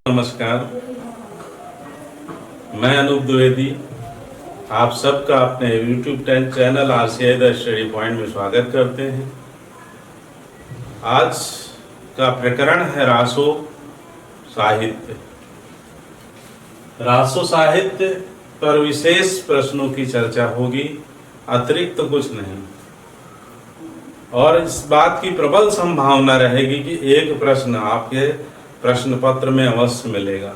नमस्कार, मैं अनूप द्विवेदी आप सबका अपने YouTube channel RCI the study point में स्वागत करते हैं। आज का प्रकरण है रासो साहित्य। रासो साहित्य पर विशेष प्रश्नों की चर्चा होगी, अतिरिक्त तो कुछ नहीं। और इस बात की प्रबल संभावना रहेगी कि एक प्रश्न आपके प्रश्न पत्र में अवश्य मिलेगा।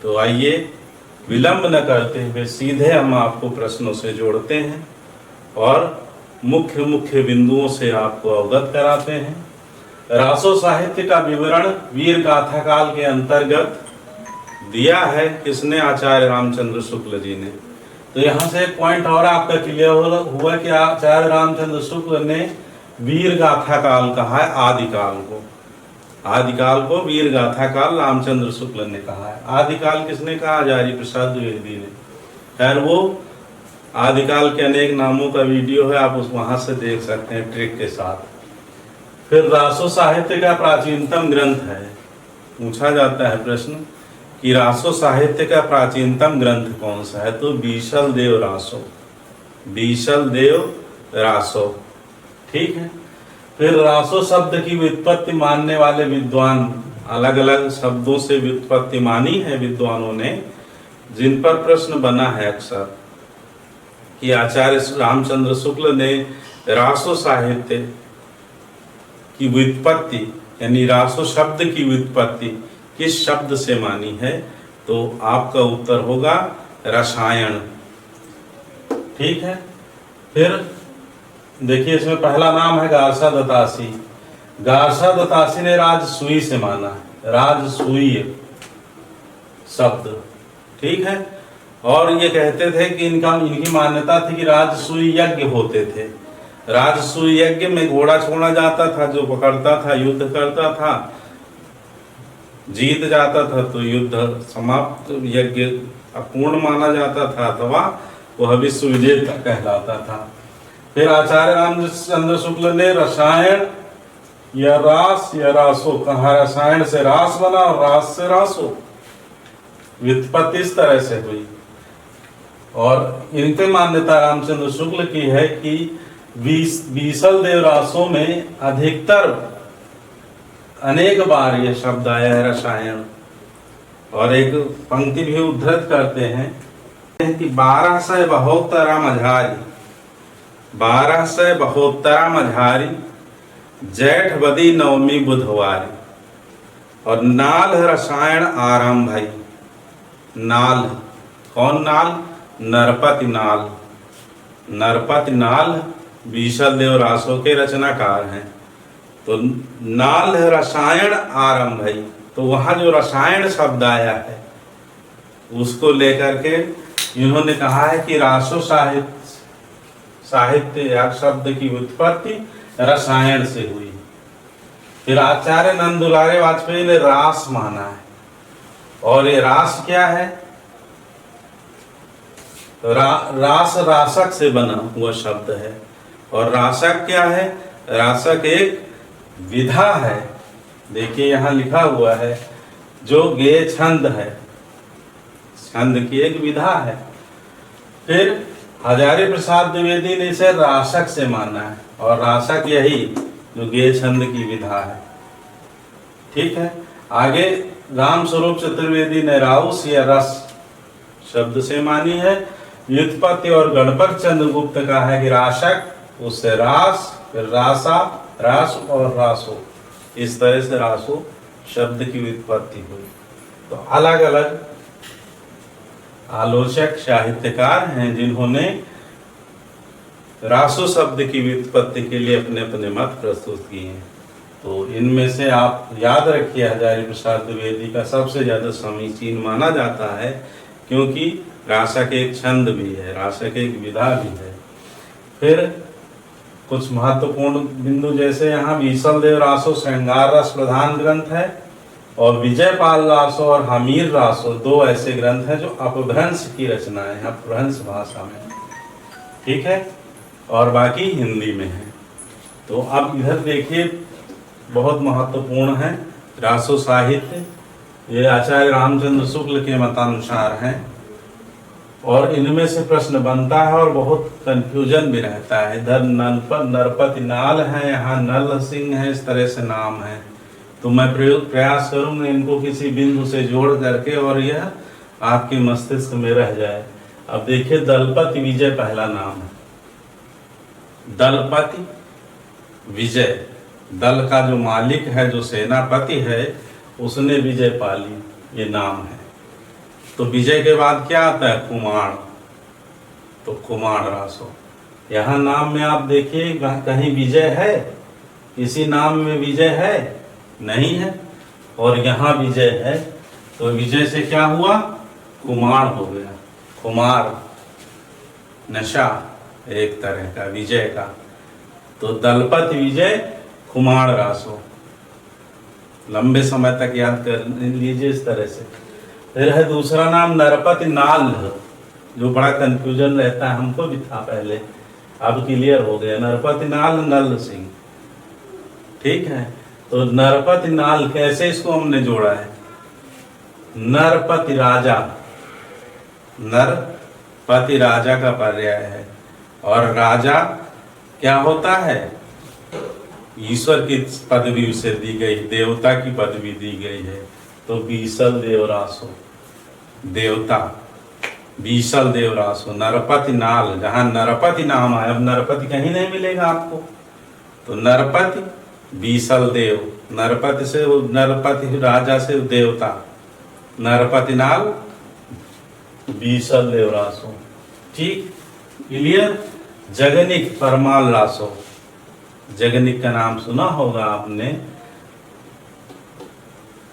तो आइए विलंब न करते हुए सीधे हम आपको प्रश्नों से जोड़ते हैं और मुख्य मुख्य बिंदुओं से आपको अवगत कराते हैं। रासो साहित्य का विवरण वीर गाथा काल के अंतर्गत दिया है किसने? आचार्य रामचंद्र शुक्ल जी ने। तो यहाँ से एक पॉइंट और आपका क्लियर हुआ कि आचार्य रामचंद्र शुक्ल ने वीर गाथा काल कहा है। आदिकाल को वीर गाथा काल रामचंद्र शुक्ल ने कहा है। आदिकाल किसने कहा? हजारी प्रसाद द्विवेदी ने। खैर वो आदिकाल के अनेक नामों का वीडियो है, आप वहां से देख सकते हैं ट्रिक के साथ। फिर रासो साहित्य का प्राचीनतम ग्रंथ है। पूछा जाता है प्रश्न कि रासो साहित्य का प्राचीनतम ग्रंथ कौन सा है? तो बीसल देव रासो। ठीक है। फिर रासो शब्द की व्युत्पत्ति मानने वाले विद्वान, अलग अलग शब्दों से व्युत्पत्ति मानी है विद्वानों ने, जिन पर प्रश्न बना है अक्सर कि आचार्य रामचंद्र शुक्ल ने रासो साहित्य की व्युत्पत्ति यानी रासो शब्द की व्युत्पत्ति किस शब्द से मानी है? तो आपका उत्तर होगा रसायन। ठीक है। फिर देखिए इसमें पहला नाम है गारसा दत्तासी। गारसा दत्तासी ने राजसूय से माना है, राजसूय शब्द। ठीक है। और ये कहते थे कि इनकी मान्यता थी कि राजसूय यज्ञ होते थे। राजसूय यज्ञ में घोड़ा छोड़ा जाता था, जो पकड़ता था युद्ध करता था, जीत जाता था तो युद्ध समाप्त, यज्ञ अपूर्ण माना जाता था अथवा वह विश्व विजेता कहलाता था। फिर आचार्य रामचंद्र शुक्ल ने रसायन या रास या रासो कहा। रसायन से रास बना और रास से रासो, व्युत्पत्ति इस तरह से हुई। और इनकी मान्यता रामचंद्र शुक्ल की है कि बीसल देव रासों में अधिकतर अनेक बार यह शब्द आया है रसायन। और एक पंक्ति भी उद्धृत करते हैं कि 1272 मझारी जेठ बदी नवमी बुधवारी और नाल रसायन आरंभ भाई। नाल कौन नाल? नरपति नाल बीसल देव रासो के रचनाकार हैं। तो नाल रसायन आरंभ भाई, तो वहां जो रसायन शब्द आया है उसको लेकर के इन्होंने कहा है कि रासो साहित्य या शब्द की उत्पत्ति रसायन से हुई। फिर आचार्य नंद दुलारे वाजपेयी ने रास माना है। और ये रास क्या है? रास रासक से बना हुआ शब्द है। और रासक क्या है? रासक एक विधा है। देखिए यहाँ लिखा हुआ है, जो गेय छंद है, छंद की एक विधा है। फिर हजारी प्रसाद द्विवेदी ने इसे रासक से माना है। और रासक यही जो गेय छंद की विधा है। ठीक है। आगे राम स्वरूप चतुर्वेदी ने राउस या रस शब्द से मानी है। व्युत्पत्ति और गणपत चंद्रगुप्त का है कि रासक, उससे रास, फिर रासा, रास और रासो, इस तरह से रासो शब्द की व्युत्पत्ति हुई। तो अलग अलग आलोचक साहित्यकार हैं जिन्होंने रासो शब्द की व्युत्पत्ति के लिए अपने अपने मत प्रस्तुत किए हैं। तो इनमें से आप याद रखिए, हजारी प्रसाद द्विवेदी का सबसे ज्यादा समीचीन माना जाता है, क्योंकि रासक एक छंद भी है, रासक एक विधा भी है। फिर कुछ महत्वपूर्ण बिंदु, जैसे यहाँ बीसल देव रासो श्रृंगार रस प्रधान ग्रंथ है, और विजयपाल रासो और हमीर रासो दो ऐसे ग्रंथ हैं जो अपभ्रंश की रचना है, अपभ्रंश भाषा में। ठीक है। और बाकी हिंदी में है। तो अब इधर देखिए, बहुत महत्वपूर्ण है रासो साहित्य ये आचार्य रामचंद्र शुक्ल के मतानुसार हैं और इनमें से प्रश्न बनता है और बहुत कंफ्यूजन भी रहता है। इधर नरपति नाल है, यहाँ नल सिंह है, इस तरह से नाम है। तो मैं प्रयास करूंगा इनको किसी बिंदु से जोड़ करके और यह आपके मस्तिष्क में रह जाए। अब देखिए, दलपति विजय पहला नाम है। दलपति विजय, दल का जो मालिक है, जो सेनापति है, उसने विजय पाली, ये नाम है। तो विजय के बाद क्या आता है? कुमार। तो कुमार रासो। यहाँ नाम में आप देखिए कहीं विजय है? किसी नाम में विजय है? नहीं है। और यहाँ विजय है, तो विजय से क्या हुआ? कुमार हो गया। कुमार नशा एक तरह का विजय का। तो दलपति विजय कुमार रासो, लंबे समय तक याद कर लीजिए इस तरह से। फिर है दूसरा नाम नरपति नाल, जो बड़ा कंफ्यूजन रहता है, हमको भी था पहले, अब क्लियर हो गया। नरपति नाल नल सिंह, ठीक है। तो नरपति नाल कैसे इसको हमने जोड़ा है? नरपति राजा, नरपति राजा का पर्याय है। और राजा क्या होता है? ईश्वर की पदवी उसे दी गई, देवता की पदवी दी गई है। तो बीसल देवरासो, देवता बीसल देवरासो। नरपति नाल, जहां नरपति नाम आया, अब नरपति कहीं नहीं मिलेगा आपको। तो नरपति बीसल देव, नरपति से नरपति राजा से देवता, नरपति नाल बीसल देवरासो, ठीक क्लियर। जगनिक परमाल रासो, जगनिक का नाम सुना होगा आपने।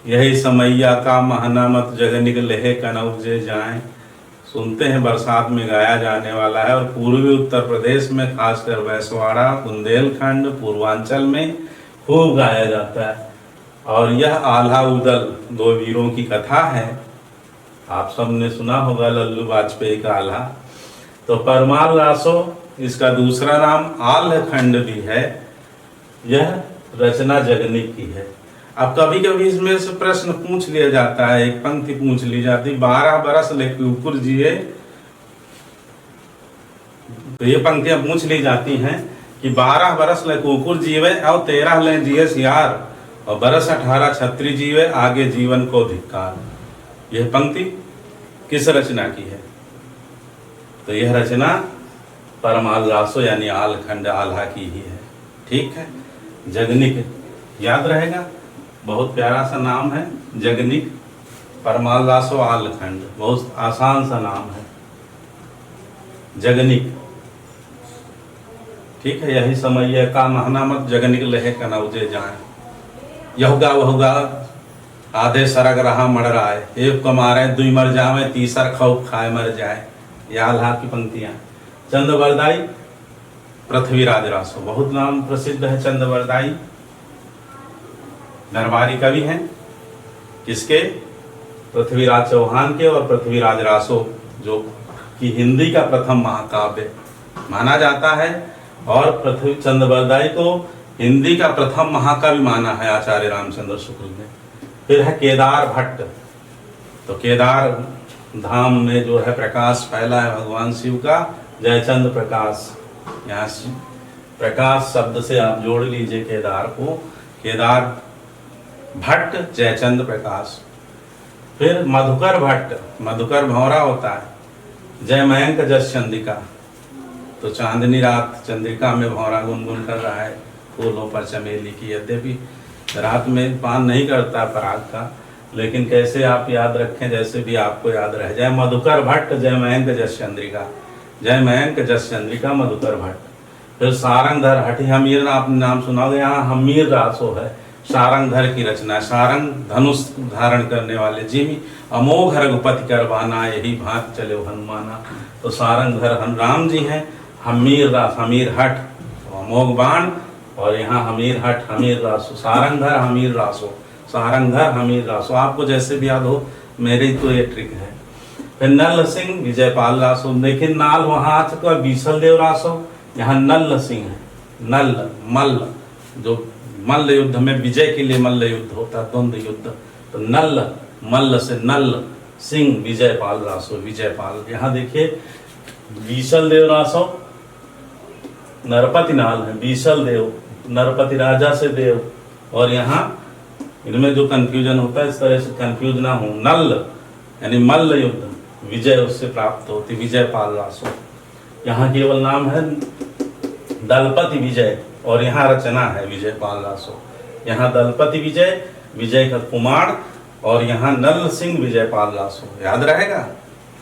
यही समैया का महना मत जगनिक लेहे कनौजे जाए, सुनते हैं, बरसात में गाया जाने वाला है। और पूर्वी उत्तर प्रदेश में, खासकर वैसवाड़ा, बुंदेलखंड, पूर्वांचल में खूब गाया जाता है। और यह आल्हा उदल, दो वीरों की कथा है, आप सबने सुना होगा, लल्लू वाजपेयी का आल्हा। तो परमाल रासो इसका दूसरा नाम। आल्ह खंड भी है, यह रचना जगनिक की है। अब कभी कभी इसमें से प्रश्न पूछ लिया जाता है, एक पंक्ति पूछ ली जाती, 12 बरस ले कुकुर जिए। तो ये पंक्तियां पूछ ली जाती हैं कि 12 बरस ले कुकुर जीवे और 13 ले जिए सियार, और बरस 18 छत्री जीवे, आगे जीवन को धिक्कार। यह पंक्ति किस रचना की है? तो यह रचना परमाल रासो यानी आलखंड, आल्हा की ही है, ठीक है। जगनिक याद रहेगा, बहुत प्यारा सा नाम है जगनिक, परमाल रासो आलखंड, बहुत आसान सा नाम है जगनिक, ठीक है। यही समय का महना मत जगनिक लहे कनौजे जाए, यहुगा वहुगा आधे सरग रहा मर रहा है, एक को मारे दुई मर जावे, तीसर खौफ खाए मर जाए। यह आल्हा की पंक्तियां। चंद्रवरदाई पृथ्वीराज रासो, बहुत नाम प्रसिद्ध है चंद्रवरदाई, दरबारी कवि हैं किसके? पृथ्वीराज चौहान के। और पृथ्वीराज रासो जो कि हिंदी का प्रथम महाकाव्य माना जाता है, और पृथ्वी चंद्रवरदाई को हिंदी का प्रथम महाकाव्य माना है आचार्य रामचंद्र शुक्ल ने। फिर है केदार भट्ट। तो केदार धाम में जो है प्रकाश फैला है भगवान शिव का, जयचंद प्रकाश, यहाँ प्रकाश शब्द से आप जोड़ लीजिए केदार को, केदार भट्ट जयचंद प्रकाश। फिर मधुकर भट्ट, मधुकर भौरा होता है, जय मयंक जस चंद्रिका। तो चांदनी रात चंद्रिका में भौरा गुनगुन कर रहा है फूलों पर चमेली की। यद्यपि रात में पान नहीं करता पराग का, लेकिन कैसे आप याद रखें, जैसे भी आपको याद रह जाए। मधुकर भट्ट जय मयंक जस चंद्रिका, जय मयंक जस चंद्रिका मधुकर भट्ट। फिर सारंगधर हठी हमीर, आपने नाम सुना होगा, यहाँ हमीर रासो है, सारंगधर की रचना। सारंग धनुष धारण करने वाले, जिमी अमोघ रघुपति करवाना, यही भांत चले हनुमाना। तो सारंगधर राम जी हैं। हमीर रास, हमीर हठ तो अमोघ बाण, और यहाँ हमीर हठ हमीर रासो, सारंगधर हमीर रासो, सारंगधर हमीर रासो। आपको जैसे भी याद हो, मेरी तो ये ट्रिक है। फिर नल सिंह विजयपाल रासो, लेकिन नाल वहाँ आ चुका बीसल देव रासो, यहाँ नल सिंह है। नल मल्ल, जो मल्ल युद्ध में विजय के लिए मल्ल युद्ध होता है, द्वंद्व युद्ध, तो नल मल्ल से नल सिंह विजयपाल रासो, विजयपाल। यहाँ देखिए बीसल देव रासो नरपति नाल है, बीसल देव नरपति राजा से देव, और यहाँ इनमें जो कंफ्यूजन होता है इस तरह से कंफ्यूज ना हो। नल यानी मल्ल युद्ध, विजय उससे प्राप्त होती, विजयपाल रासो। यहाँ केवल नाम है दलपति विजय और यहाँ रचना है विजयपाल रासो। यहाँ दलपति विजय, विजय का कुमार, और यहाँ नल सिंह विजयपाल रासो। याद रहेगा।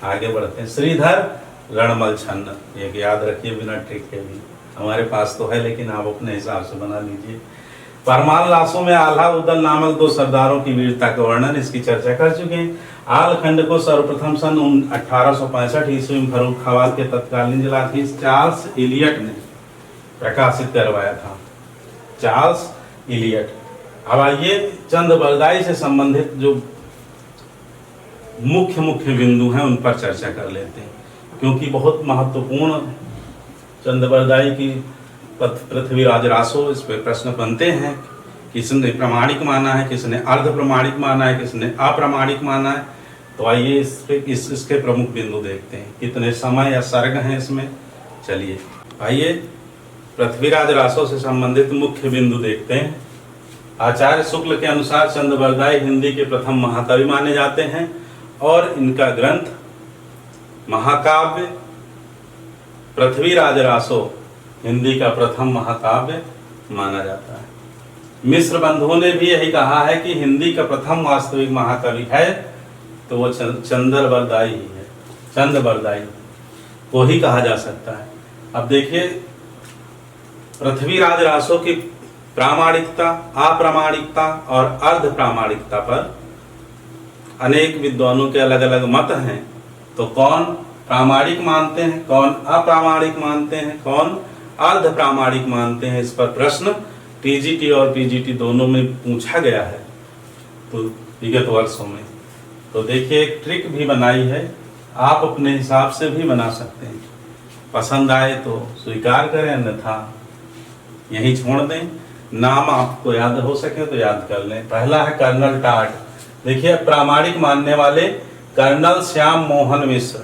आगे बढ़ते हैं। श्रीधर रणमल छन्न, ये याद रखिए बिना ट्रिक के भी, हमारे पास तो है लेकिन आप अपने हिसाब से बना लीजिए। परमाल रासों में आल्हा उदल नामक 2 सरदारों की वीरता का वर्णन, इसकी चर्चा कर चुके हैं। आल खंड को सर्वप्रथम सन 1865 ईस्वी में फर्रुखाबाद के तत्कालीन जिलाधीश चार्ल्स इलियट ने प्रकाशित करवाया था। Charles Elliot. अब आइए चंद बरदाई से संबंधित जो मुख्य बिंदु हैं उन पर चर्चा कर लेते हैं, क्योंकि बहुत महत्वपूर्ण चंद बरदाई की पृथ्वीराज रासो, इस पे प्रश्न बनते हैं। किसने प्रमाणिक माना है, किसने अर्ध प्रमाणिक माना है, किसने अप्रामाणिक माना है। तो आइए इसके प्रमुख बिंदु देखते हैं। कितने समय या सर्ग हैं इसमें, चलिए आइए पृथ्वीराज रासो से संबंधित मुख्य बिंदु देखते हैं। आचार्य शुक्ल के अनुसार चंद बरदाई हिंदी के प्रथम महाकवि माने जाते हैं और इनका ग्रंथ महाकाव्य पृथ्वीराज रासो हिंदी का प्रथम महाकाव्य माना जाता है। मिश्र बंधुओं ने भी यही कहा है कि हिंदी का प्रथम वास्तविक महाकवि है तो वो चंद्र बरदाई ही है, चंद बरदाई को ही कहा जा सकता है। अब देखिए पृथ्वीराज रासो की प्रामाणिकता, अप्रामाणिकता और अर्ध प्रामाणिकता पर अनेक विद्वानों के अलग अलग मत हैं। तो कौन प्रामाणिक मानते हैं, कौन अप्रामाणिक मानते हैं, कौन अर्ध प्रामाणिक मानते हैं, इस पर प्रश्न टीजीटी और पीजीटी दोनों में पूछा गया है तो विगत वर्षों में। तो देखिए एक ट्रिक भी बनाई है, आप अपने हिसाब से भी बना सकते हैं। पसंद आए तो स्वीकार करें, अन्यथा यही छोड़ दें। नाम आपको याद हो सके तो याद कर लें। पहला है कर्नल टाट। देखिए प्रामाणिक मानने वाले कर्नल श्याम मोहन मिश्र,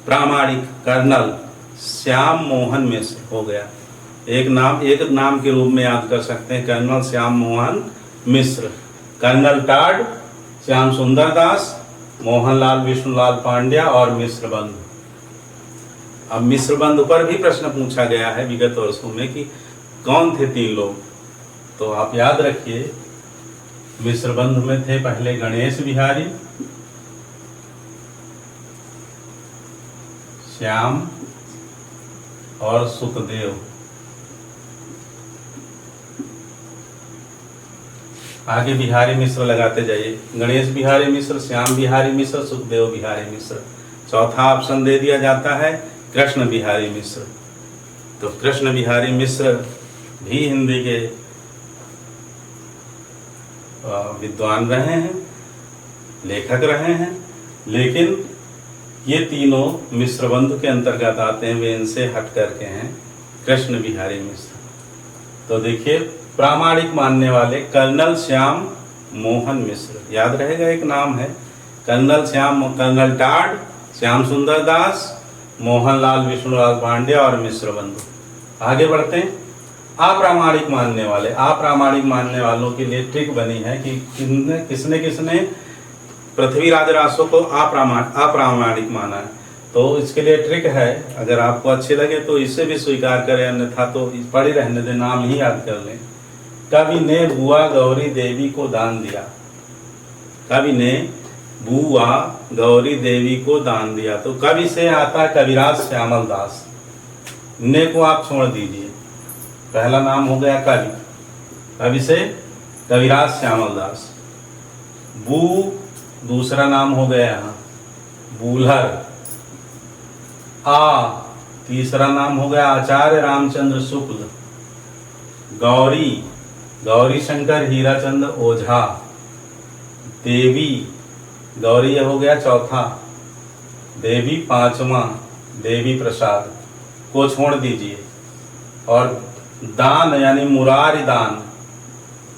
प्रामाणिक कर्नल श्याम मोहन मिश्र हो गया। एक नाम के रूप में याद कर सकते हैं, कर्नल श्याम मोहन मिश्र। कर्नल टाट, श्याम सुंदर दास, मोहनलाल विष्णुलाल पांड्या और मिश्र बंधु। अब मिश्र बंधु पर भी प्रश्न पूछा गया है विगत वर्षों में कि कौन थे 3 लोग, तो आप याद रखिए मिश्र बंधु में थे पहले गणेश बिहारी, श्याम और सुखदेव। आगे बिहारी मिश्र लगाते जाइए, गणेश बिहारी मिश्र, श्याम बिहारी मिश्र, सुखदेव बिहारी मिश्र। चौथा ऑप्शन दे दिया जाता है कृष्ण बिहारी मिश्र। तो कृष्ण बिहारी मिश्र भी हिंदी के विद्वान रहे हैं, लेखक रहे हैं, लेकिन ये तीनों मिश्र बंधु के अंतर्गत आते हैं, वे इनसे हट करके हैं कृष्ण बिहारी मिश्र। तो देखिए प्रामाणिक मानने वाले कर्नल श्याम मोहन मिश्र, याद रहेगा एक नाम है कर्नल श्याम, कर्नल टाट, श्याम सुंदर दास, मोहनलाल विष्णुलाल पांड्या और मिश्र बंधु। आगे बढ़ते हैं। अप्रामाणिक मानने वाले, अप्रामाणिक मानने वालों के लिए ट्रिक बनी है कि किसने किसने पृथ्वीराज रासो को अप्रामाणिक माना है। तो इसके लिए ट्रिक है, अगर आपको अच्छे लगे तो इसे भी स्वीकार करें, अन्यथा तो पढ़े रहने दे, नाम ही याद कर लें। कवि ने बुआ गौरी देवी को दान दिया, कवि ने बुआ गौरी देवी को दान दिया। तो कवि से आता है कविराज श्यामल दास, ने को आप छोड़ दीजिए, पहला नाम हो गया कवि, कवि से कविराज श्यामल दास। बू दूसरा नाम हो गया यहाँ बूलहर। आ तीसरा नाम हो गया आचार्य रामचंद्र शुक्ल। गौरी, गौरी शंकर हीराचंद ओझा। देवी, गौरी हो गया चौथा, देवी पांचवा, देवी प्रसाद को छोड़ दीजिए। और दान यानी मुरारी दान,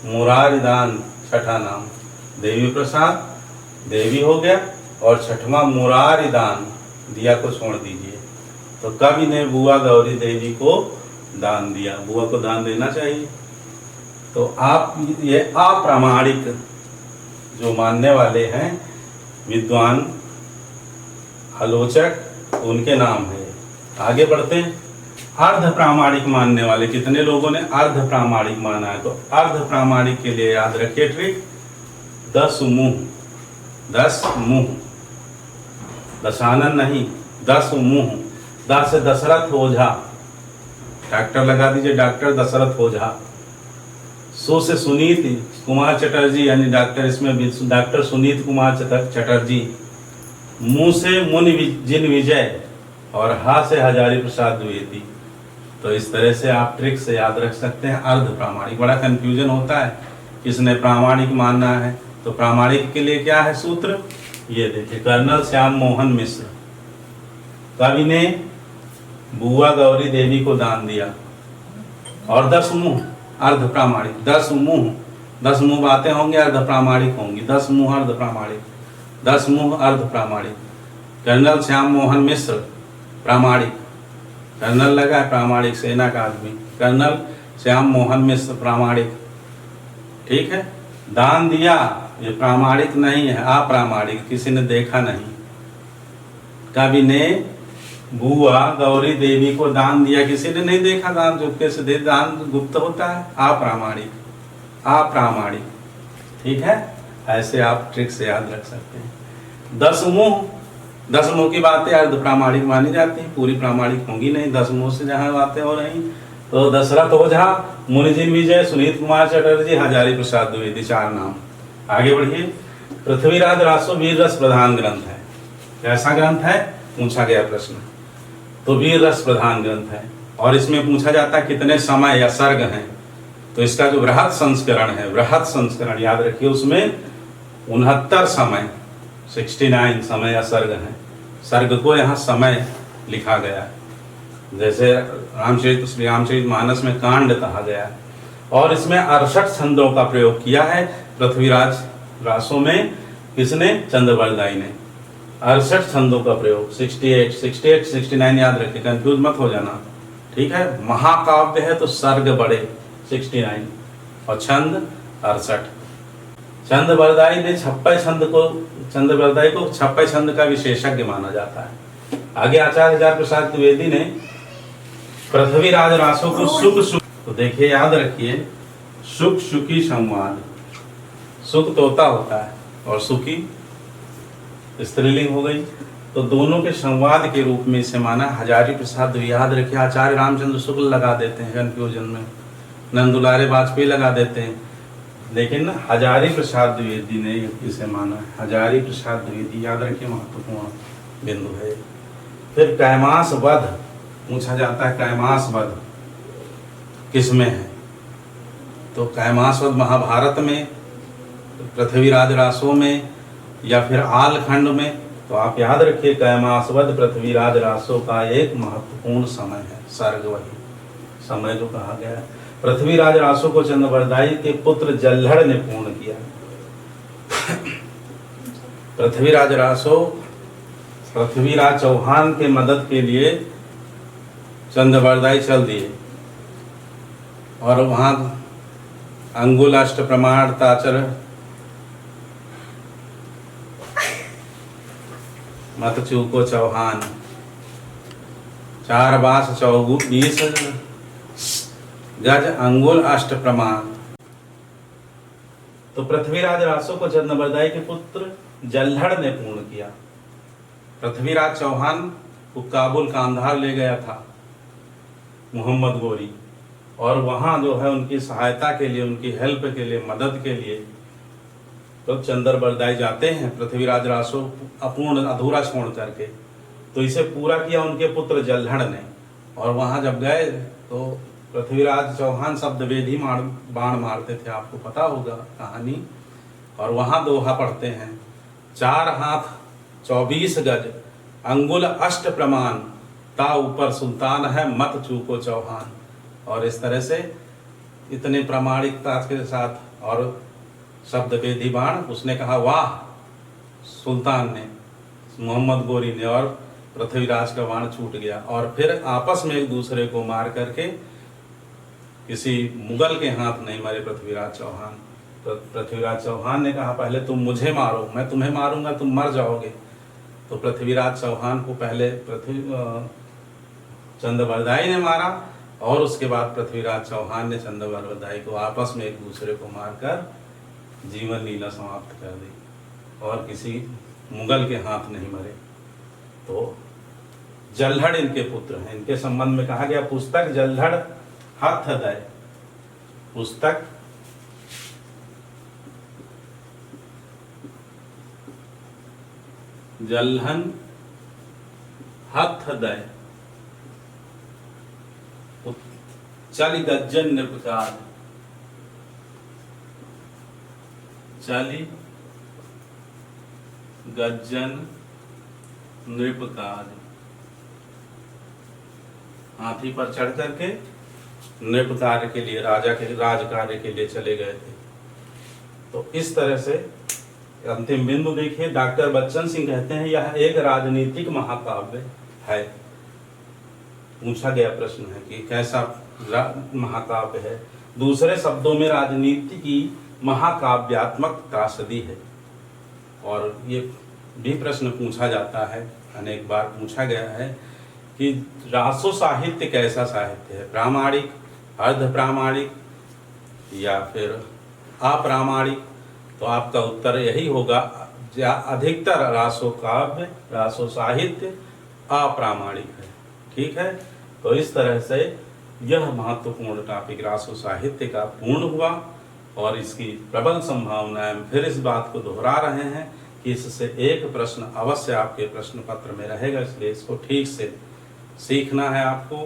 मुरारी दान छठा नाम, देवी प्रसाद। देवी हो गया, और छठवां मुरारी दान, दिया को छोड़ दीजिए। तो कवि ने बुआ गौरी देवी को दान दिया, बुआ को दान देना चाहिए। तो आप ये अप्रामाणिक जो मानने वाले हैं विद्वान आलोचक, उनके नाम है। आगे बढ़ते हैं। अर्ध प्रामाणिक मानने वाले, कितने लोगों ने अर्ध प्रामाणिक माना है? तो अर्ध प्रामाणिक के लिए याद रखिए ट्रिक, 10 मुंह, 10 मुंह, दशानन नहीं, 10 मुंह। 10 से दशरथ ओझा, डॉक्टर लगा दीजिए, डॉक्टर दशरथ ओझा। सु से सुनीत कुमार चटर्जी, यानी डॉक्टर, इसमें डॉक्टर सुनीत कुमार चटर्जी। मुंह से मुनि जिन विजय, और हा से हजारी प्रसाद द्विवेदी। तो इस तरह से आप ट्रिक से याद रख सकते हैं अर्ध प्रामाणिक। बड़ा कंफ्यूजन होता है किसने प्रामाणिक मानना है। तो प्रामाणिक के लिए क्या है सूत्र, ये देखिए, कर्नल श्याम मोहन मिश्र, कवि ने बुआ गौरी देवी को दान दिया, और 10 मुंह अर्ध प्रामाणिक। 10 मुंह, 10 मुंह बातें होंगी, अर्ध प्रामाणिक होंगी। 10 मुंह अर्ध प्रामाणिक, 10 मुंह अर्ध प्रामाणिक। कर्नल श्याम मोहन मिश्र प्रामाणिक, कर्नल लगा है प्रामाणिक, सेना का आदमी। कर्नल श्याम मोहन मिश्र प्रामाणिक, ठीक है। दान दिया, ये प्रामाणिक नहीं है, अप्रामाणिक, किसी ने देखा नहीं। कवि ने बुआ गौरी देवी को दान दिया, किसी ने नहीं देखा, दान चुपके से दे, दान गुप्त होता है, अप्रामाणिक, अप्रामाणिक, ठीक है। ऐसे आप ट्रिक से याद रख सकते हैं। 10 मुंह, 10 मुंह की बातें अर्ध प्रामाणिक मानी जाती हैं, पूरी प्रामाणिक होंगी नहीं। 10 मुंह से जहाँ बातें हो रही, तो दशरथ ओझा, मुनिजिन विजय, सुनीत कुमार चटर्जी, हजारी प्रसाद द्विवेदी, 4 नाम। आगे बढ़िए। पृथ्वीराज रासो वीर रस प्रधान ग्रंथ है। कैसा ग्रंथ है, पूछा गया प्रश्न। तो वीर रस प्रधान ग्रंथ है, और इसमें पूछा जाता है कितने समय या सर्ग हैं। तो इसका जो बृहद संस्करण है, बृहद संस्करण याद रखिए, उसमें 69 समय, 69 समय या सर्ग हैं। सर्ग को यहाँ समय लिखा गया है, जैसे श्री रामचरित मानस में कांड कहा गया है। और इसमें 68 छंदों का प्रयोग किया है पृथ्वीराज रासों में। किसने? चंद्रबरदाई ने। 68 छंदों का प्रयोग, 68, 69 याद रखिए, कंफ्यूज मत हो जाना, ठीक है। महाकाव्य है तो सर्ग बड़े 69 और छंद 68। चंद्रबरदाई ने 56 छंद को, चंद्रबरदाई को 56 छंद का विशेषज्ञ माना जाता है। आगे आचार्य हजारी प्रसाद द्विवेदी ने पृथ्वीराज रासों को सुख, तो देखिए याद रखिए, सुख सुखी संवाद, सुख तोता होता है और सुखी स्त्रीलिंग हो गई, तो दोनों के संवाद के रूप में इसे माना। हजारी प्रसाद याद रखिए, आचार्य रामचंद्र शुक्ल लगा देते हैं कंफ्यूजन में, नंदुलारे वाजपेयी लगा देते हैं, लेकिन हजारी प्रसाद द्विवेदी ने इसे माना है। हजारी प्रसाद द्विवेदी याद रखिए, महत्वपूर्ण बिंदु है। फिर कैमास वध पूछा जाता है, कैमास वध किसमें है? तो कैमास वध महाभारत में, पृथ्वीराज रासों में, या फिर आलखंड में। तो आप याद रखिए, कैमास वध पृथ्वीराज रासों का एक महत्वपूर्ण समय है, सर्ग वही समय जो कहा गया है। पृथ्वीराज रासों को चंद्रबरदाई के पुत्र जल्हड़ ने पूर्ण किया। पृथ्वीराज रासो पृथ्वीराज चौहान के मदद के लिए चंद्रबरदाई चल दिए, और वहां अंगुल अष्ट प्रमाण ताचर मत चूको चौहान, 4 बास 20 गज अंगुल अष्ट प्रमाण। तो पृथ्वीराज रासों को चंद्रबरदाई के पुत्र जल्हड़ ने पूर्ण किया। पृथ्वीराज चौहान को काबुल कांधार ले गया था मोहम्मद गोरी, और वहाँ जो है उनकी सहायता के लिए, उनकी हेल्प के लिए, मदद के लिए तो चंद्रबरदाई जाते हैं पृथ्वीराज रासो अपूर्ण अधूरा छोड़ करके। तो इसे पूरा किया उनके पुत्र जल्हड़ ने, और वहाँ जब गए तो पृथ्वीराज चौहान शब्द वेदी बाण मारते थे, आपको पता होगा कहानी। और वहाँ दोहा पढ़ते हैं, 4 हाथ 24 गज अंगुल अष्ट प्रमाण, ता ऊपर सुल्तान है मत चूको चौहान। और इस तरह से इतने प्रामाणिकता के साथ और शब्द वेदी बाण, उसने कहा वाह सुल्तान ने, मोहम्मद गोरी ने, और पृथ्वीराज का बाण छूट गया। और फिर आपस में एक दूसरे को मार करके, किसी मुगल के हाथ नहीं मरे पृथ्वीराज चौहान। पृथ्वीराज चौहान ने कहा पहले तुम मुझे मारो, मैं तुम्हें मारूंगा, तुम मर जाओगे। तो पृथ्वीराज चौहान को पहले चंद्रवरदाई ने मारा, और उसके बाद पृथ्वीराज चौहान ने चंद्रवरदाई को आपस में एक दूसरे को मारकर जीवन लीला समाप्त कर दी, और किसी मुगल के हाथ नहीं मरे। तो जल्हड़ इनके पुत्र हैं। इनके संबंध में कहा गया पुस्तक जल्हड़ हथ दय, पुस्तक जल्हन हथ दय, चली गज्जन नृपकार, चली गज्जन नृपकार, हाथी पर चढ़ करके नृप कार्य के लिए, राजा के राज कार्य के लिए चले गए थे। तो इस तरह से अंतिम बिंदु देखिए, डॉक्टर बच्चन सिंह कहते हैं यह एक राजनीतिक महाकाव्य है। पूछा गया प्रश्न है कि कैसा महाकाव्य है। दूसरे शब्दों में राजनीति की महाकाव्यात्मक त्रासदी है। और ये भी प्रश्न पूछा जाता है, अनेक बार पूछा गया है कि रासो साहित्य कैसा साहित्य है, प्रामाणिक, अर्ध प्रामाणिक या फिर अप्रामाणिक। तो आपका उत्तर यही होगा, अधिकतर रासो काव्य, रासो साहित्य अप्रामाणिक है। ठीक है, तो इस तरह से यह महत्वपूर्ण टॉपिक रासो साहित्य का पूर्ण हुआ। और इसकी प्रबल संभावनाएं फिर इस बात को दोहरा रहे हैं कि इससे एक प्रश्न अवश्य आपके प्रश्न पत्र में रहेगा, इसलिए इसको ठीक से सीखना है, आपको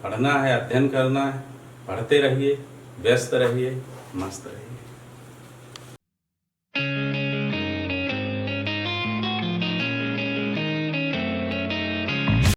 पढ़ना है, अध्ययन करना है। पढ़ते रहिए, व्यस्त रहिए, मस्त रहिए।